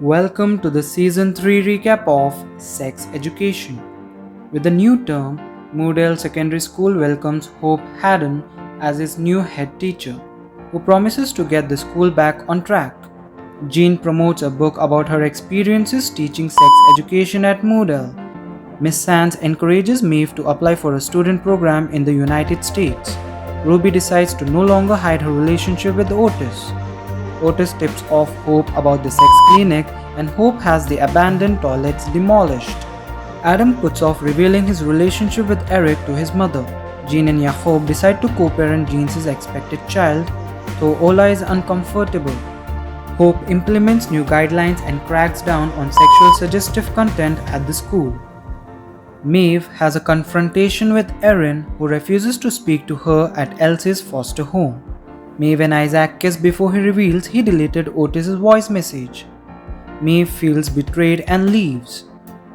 Welcome to the Season 3 recap of Sex Education. With the new term, Moodale Secondary School welcomes Hope Haddon as its new head teacher, who promises to get the school back on track. Jean promotes a book about her experiences teaching sex education at Moodale. Miss Sands encourages Maeve to apply for a student program in the United States. Ruby decides to no longer hide her relationship with Otis. Otis tips off Hope about the sex clinic and Hope has the abandoned toilets demolished. Adam puts off revealing his relationship with Eric to his mother. Jean and Jacob decide to co-parent Jean's expected child, though Ola is uncomfortable. Hope implements new guidelines and cracks down on sexual suggestive content at the school. Maeve has a confrontation with Erin, who refuses to speak to her at Elsie's foster home. Maeve and Isaac kiss before he reveals he deleted Otis's voice message. Maeve feels betrayed and leaves.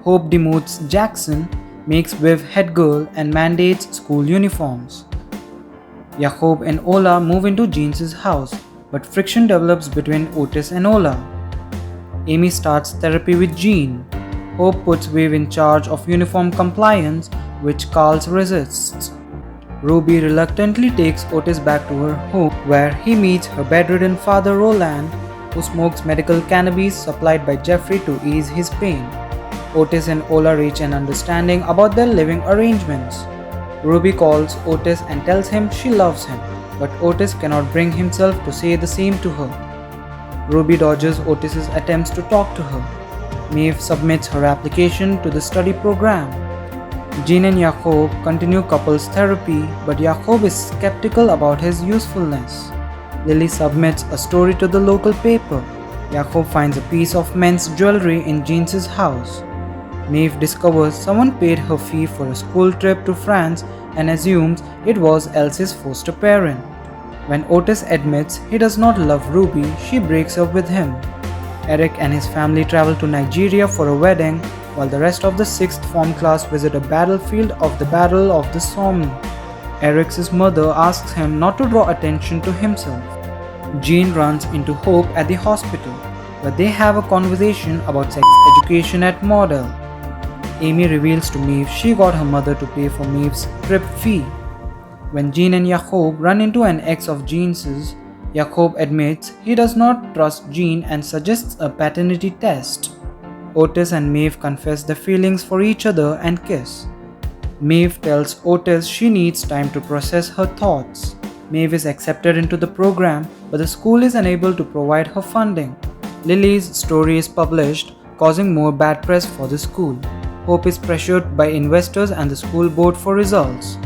Hope demotes Jackson, makes Viv head girl and mandates school uniforms. Jacob and Ola move into Jean's house, but friction develops between Otis and Ola. Amy starts therapy with Jean. Hope puts Viv in charge of uniform compliance, which Carl resists. Ruby reluctantly takes Otis back to her home, where he meets her bedridden father Roland, who smokes medical cannabis supplied by Jeffrey to ease his pain. Otis and Ola reach an understanding about their living arrangements. Ruby calls Otis and tells him she loves him, but Otis cannot bring himself to say the same to her. Ruby dodges Otis's attempts to talk to her. Maeve submits her application to the study program. Jean and Jacob continue couples therapy, but Jacob is skeptical about his usefulness. Lily submits a story to the local paper. Jacob finds a piece of men's jewelry in Jean's house. Maeve discovers someone paid her fee for a school trip to France and assumes it was Elsie's foster parent. When Otis admits he does not love Ruby, she breaks up with him. Eric and his family travel to Nigeria for a wedding, while the rest of the 6th form class visit a battlefield of the Battle of the Somme. Eric's mother asks him not to draw attention to himself. Jean runs into Hope at the hospital, where they have a conversation about sex education at Moodale. Amy reveals to Maeve she got her mother to pay for Maeve's trip fee. When Jean and Jacob run into an ex of Jean's, Jacob admits he does not trust Jean and suggests a paternity test. Otis and Maeve confess their feelings for each other and kiss. Maeve tells Otis she needs time to process her thoughts. Maeve is accepted into the program, but the school is unable to provide her funding. Lily's story is published, causing more bad press for the school. Hope is pressured by investors and the school board for results.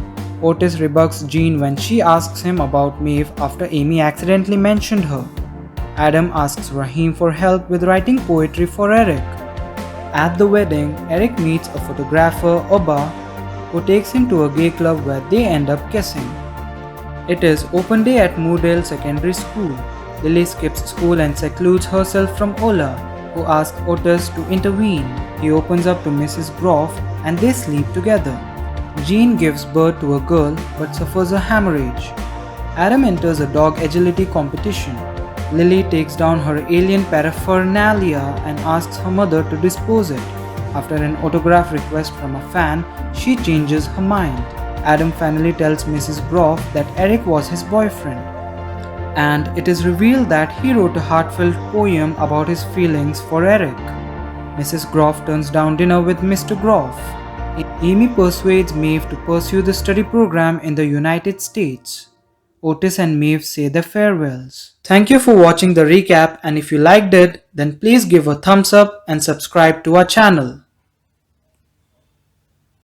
Otis rebuffs Jean when she asks him about Maeve after Amy accidentally mentioned her. Adam asks Raheem for help with writing poetry for Eric. At the wedding, Eric meets a photographer, Oba, who takes him to a gay club where they end up kissing. It is open day at Moodale Secondary School. Lily skips school and secludes herself from Ola, who asks Otis to intervene. He opens up to Mrs. Groff and they sleep together. Jean gives birth to a girl but suffers a hemorrhage. Adam enters a dog agility competition. Lily takes down her alien paraphernalia and asks her mother to dispose it. After an autograph request from a fan, she changes her mind. Adam finally tells Mrs. Groff that Eric was his boyfriend. And it is revealed that he wrote a heartfelt poem about his feelings for Eric. Mrs. Groff turns down dinner with Mr. Groff. Amy persuades Maeve to pursue the study program in the United States. Otis and Maeve say their farewells. Thank you for watching the recap, and if you liked it, then please give a thumbs up and subscribe to our channel.